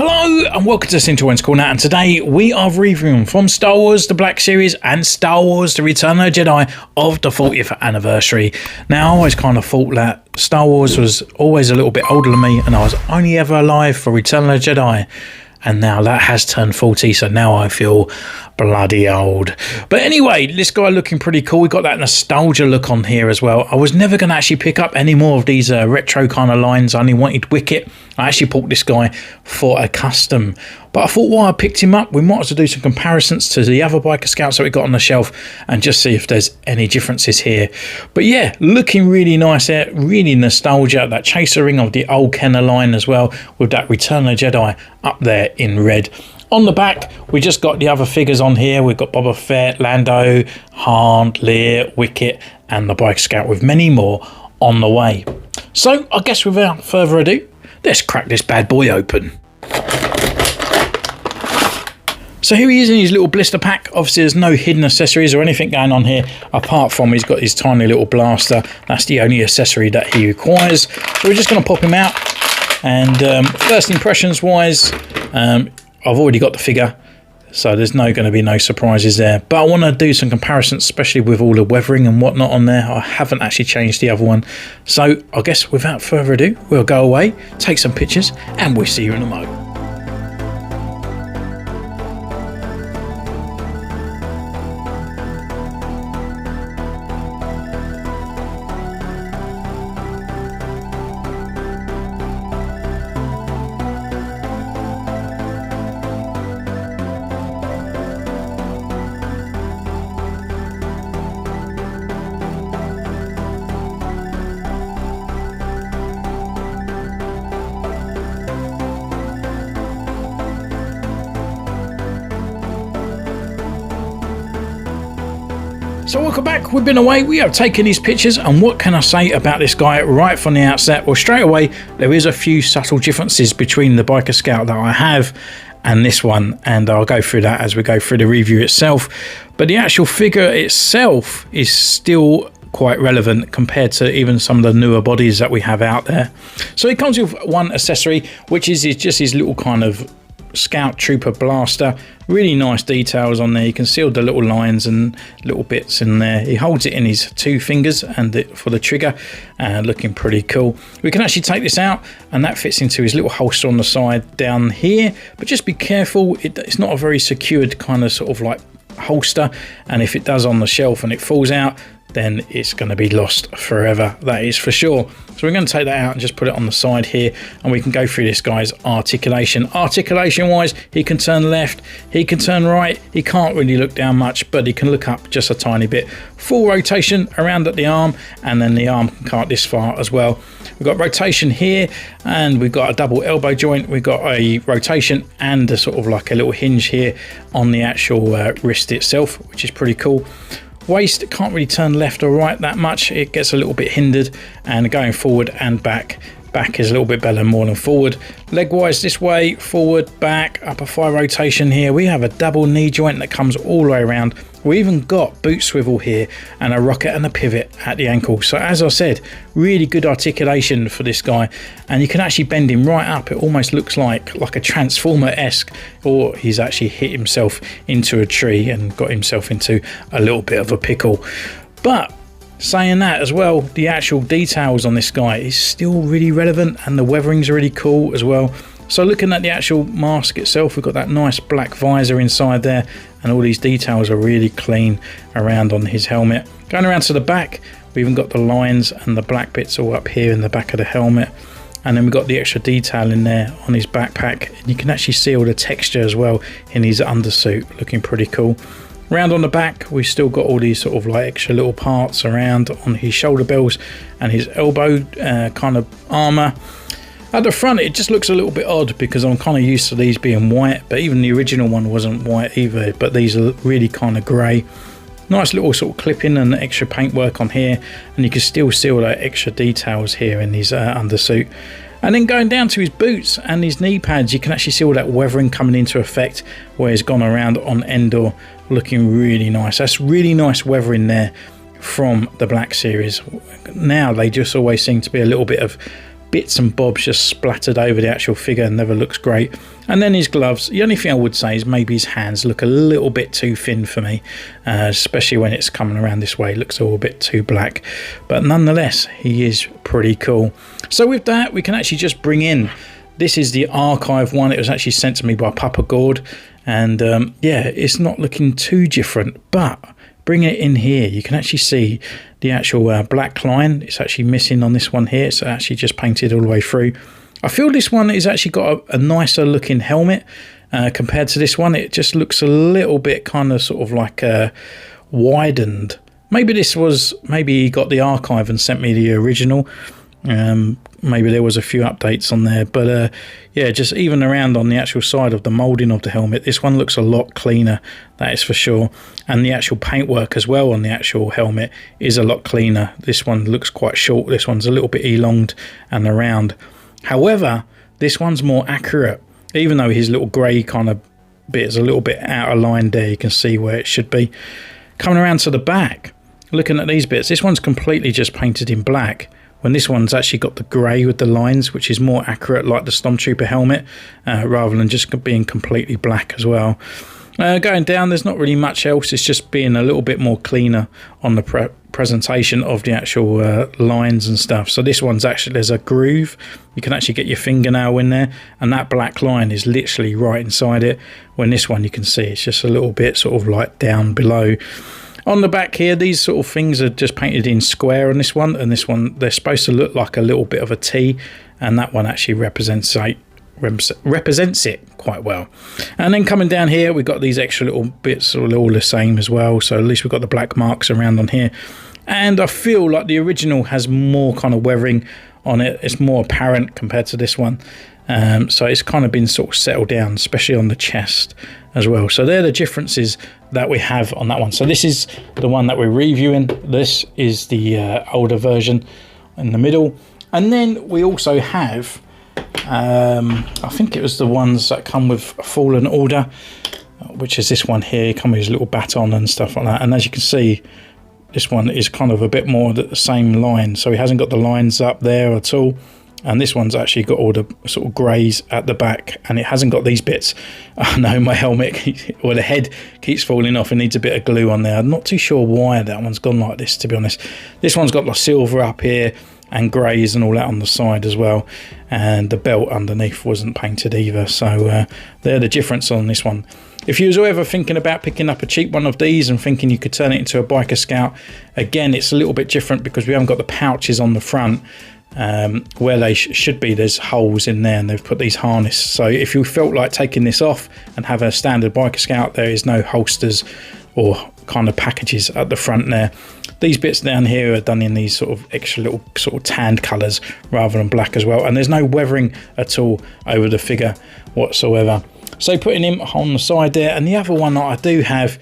Hello and welcome to Cinterwen's Corner, and today we are reviewing from Star Wars The Black Series and Star Wars The Return of the Jedi of the 40th anniversary. Now I always kind of thought that Star Wars was always a little bit older than me and I was only ever alive for Return of the Jedi. And now that has turned 40, so now I feel bloody old. But anyway, this guy looking pretty cool. We got that nostalgia look on here as well. I was never going to actually pick up any more of these retro kind of lines. I only wanted Wicket. I actually bought this guy for a custom. But I thought while I picked him up, we might as well do some comparisons to the other Biker Scouts that we got on the shelf and just see if there's any differences here. But yeah, looking really nice there. Really nostalgia. That chaser ring of the old Kenner line as well, with that Return of the Jedi up there in red. On the back, we just got the other figures on here. We've got Boba Fett, Lando, Han, Leia, Wicket, and the Biker Scout, with many more on the way. So I guess without further ado, let's crack this bad boy open. So here he is in his little blister pack. Obviously there's no hidden accessories or anything going on here, apart from he's got his tiny little blaster. That's the only accessory that he requires. So we're just going to pop him out. And first impressions wise, I've already got the figure, so there's going to be no surprises there. But I want to do some comparisons, especially with all the weathering and whatnot on there. I haven't actually changed the other one. So I guess without further ado, we'll go away, take some pictures, and we'll see you in a moment. So welcome back. We've been away, we have taken these pictures, and what can I say about this guy right from the outset? Well, straight away, there is a few subtle differences between the Biker Scout that I have and this one, and I'll go through that as we go through the review itself. But the actual figure itself is still quite relevant compared to even some of the newer bodies that we have out there. So it comes with one accessory, which is just his little kind of Scout Trooper blaster. Really nice details on there. You can see all the little lines and little bits in there. He holds it in his two fingers and for the trigger, looking pretty cool. We can actually take this out and that fits into his little holster on the side down here, but just be careful, it's not a very secured kind of sort of like holster, and if it does on the shelf and it falls out, then it's going to be lost forever, that is for sure. So we're going to take that out and just put it on the side here, and we can go through this guy's articulation. Articulation wise, he can turn left, he can turn right, he can't really look down much, but he can look up just a tiny bit. Full rotation around at the arm, and then the arm can cart this far as well. We've got rotation here, and we've got a double elbow joint. We've got a rotation and a sort of like a little hinge here on the actual wrist itself, which is pretty cool. Waist can't really turn left or right that much, it gets a little bit hindered, and going forward and back is a little bit better more than forward. Leg wise, this way, forward, back, upper thigh rotation here. We have a double knee joint that comes all the way around. We even got boot swivel here and a rocket and a pivot at the ankle. So as I said, really good articulation for this guy, and you can actually bend him right up. It almost looks like a Transformer-esque, or he's actually hit himself into a tree and got himself into a little bit of a pickle. But saying that as well, the actual details on this guy is still really relevant, and the weathering's really cool as well. So looking at the actual mask itself, we've got that nice black visor inside there, and all these details are really clean around on his helmet. Going around to the back, we've even got the lines and the black bits all up here in the back of the helmet, and then we've got the extra detail in there on his backpack, and you can actually see all the texture as well in his undersuit, looking pretty cool. Round on the back, we've still got all these sort of like extra little parts around on his shoulder bells and his elbow kind of armor. At the front, it just looks a little bit odd because I'm kind of used to these being white, but even the original one wasn't white either, but these are really kind of grey. Nice little sort of clipping and extra paintwork on here, and you can still see all that extra details here in his undersuit. And then going down to his boots and his knee pads, you can actually see all that weathering coming into effect where he's gone around on Endor, looking really nice. That's really nice weathering there from the Black Series. Now they just always seem to be a little bit of bits and bobs just splattered over the actual figure and never looks great. And then his gloves, the only thing I would say is maybe his hands look a little bit too thin for me, especially when it's coming around this way. It looks a little bit too black, but nonetheless he is pretty cool. So with that, we can actually just bring in, this is the archive one. It was actually sent to me by Papa Gord, and yeah, it's not looking too different, but bring it in here, you can actually see the actual black line. It's actually missing on this one here. It's actually just painted all the way through. I feel this one has actually got a nicer looking helmet compared to this one. It just looks a little bit kind of sort of like widened. Maybe he got the archive and sent me the original. Maybe there was a few updates on there, but yeah, just even around on the actual side of the moulding of the helmet, this one looks a lot cleaner, that is for sure. And the actual paintwork as well on the actual helmet is a lot cleaner. This one looks quite short, this one's a little bit elonged and around. However, this one's more accurate, even though his little grey kind of bit is a little bit out of line there. You can see where it should be. Coming around to the back, looking at these bits, this one's completely just painted in black, when this one's actually got the grey with the lines, which is more accurate, like the Stormtrooper helmet, rather than just being completely black as well. Going down, there's not really much else. It's just being a little bit more cleaner on the presentation of the actual lines and stuff. So this one's actually, there's a groove. You can actually get your fingernail in there, and that black line is literally right inside it. When this one, you can see it's just a little bit sort of like down below. On the back here, these sort of things are just painted in square on this one, and this one, they're supposed to look like a little bit of a T, and that one actually represents it quite well. And then coming down here, we've got these extra little bits all the same as well, so at least we've got the black marks around on here. And I feel like the original has more kind of weathering on it. It's more apparent compared to this one. So it's kind of been sort of settled down, especially on the chest as well. So they're the differences that we have on that one. So this is the one that we're reviewing. This is the older version in the middle. And then we also have, I think it was the ones that come with Fallen Order, which is this one here. Come with his little baton and stuff like that. And as you can see, this one is kind of a bit more the same line. So he hasn't got the lines up there at all. And this one's actually got all the sort of greys at the back, and it hasn't got these bits. I know my helmet, or the head keeps falling off. It needs a bit of glue on there. I'm not too sure why that one's gone like this, to be honest. This one's got the silver up here and greys and all that on the side as well. And the belt underneath wasn't painted either. So they're the difference on this one. If you was ever thinking about picking up a cheap one of these and thinking you could turn it into a Biker Scout, again, it's a little bit different because we haven't got the pouches on the front. Where they should be, there's holes in there, and they've put these harness. So if you felt like taking this off and have a standard Biker Scout, there is no holsters or kind of packages at the front there. These bits down here are done in these sort of extra little sort of tanned colours rather than black as well, and there's no weathering at all over the figure whatsoever. So putting him on the side there. And the other one that I do have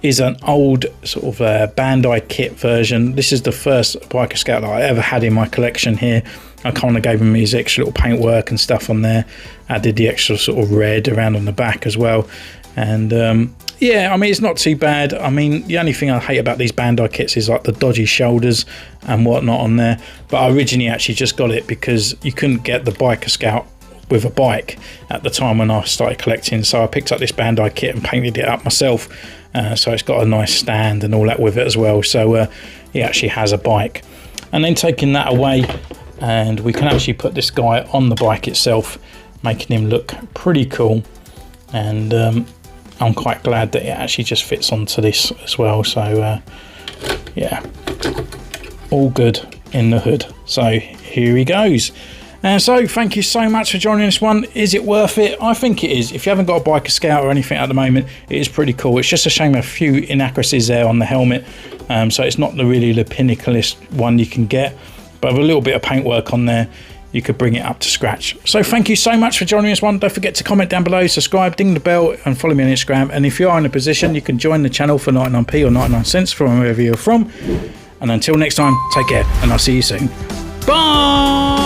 is an old sort of Bandai kit version. This is the first Biker Scout that I ever had in my collection here. I kind of gave him his extra little paintwork and stuff on there. Added the extra sort of red around on the back as well. And yeah, I mean, it's not too bad. I mean, the only thing I hate about these Bandai kits is like the dodgy shoulders and whatnot on there. But I originally actually just got it because you couldn't get the Biker Scout with a bike at the time when I started collecting. So I picked up this Bandai kit and painted it up myself. So it's got a nice stand and all that with it as well. So he actually has a bike. And then taking that away, and we can actually put this guy on the bike itself, making him look pretty cool. And I'm quite glad that it actually just fits onto this as well. So yeah, all good in the hood. So here he goes. So thank you so much for joining this one. Is it worth it? I think it is. If you haven't got a Biker Scout or anything at the moment, it is pretty cool. It's just a shame a few inaccuracies there on the helmet. So it's not really the pinnacleist one you can get. But with a little bit of paintwork on there, you could bring it up to scratch. So thank you so much for joining this one. Don't forget to comment down below, subscribe, ding the bell, and follow me on Instagram. And if you are in a position, you can join the channel for 99p or 99 cents from wherever you're from. And until next time, take care, and I'll see you soon. Bye!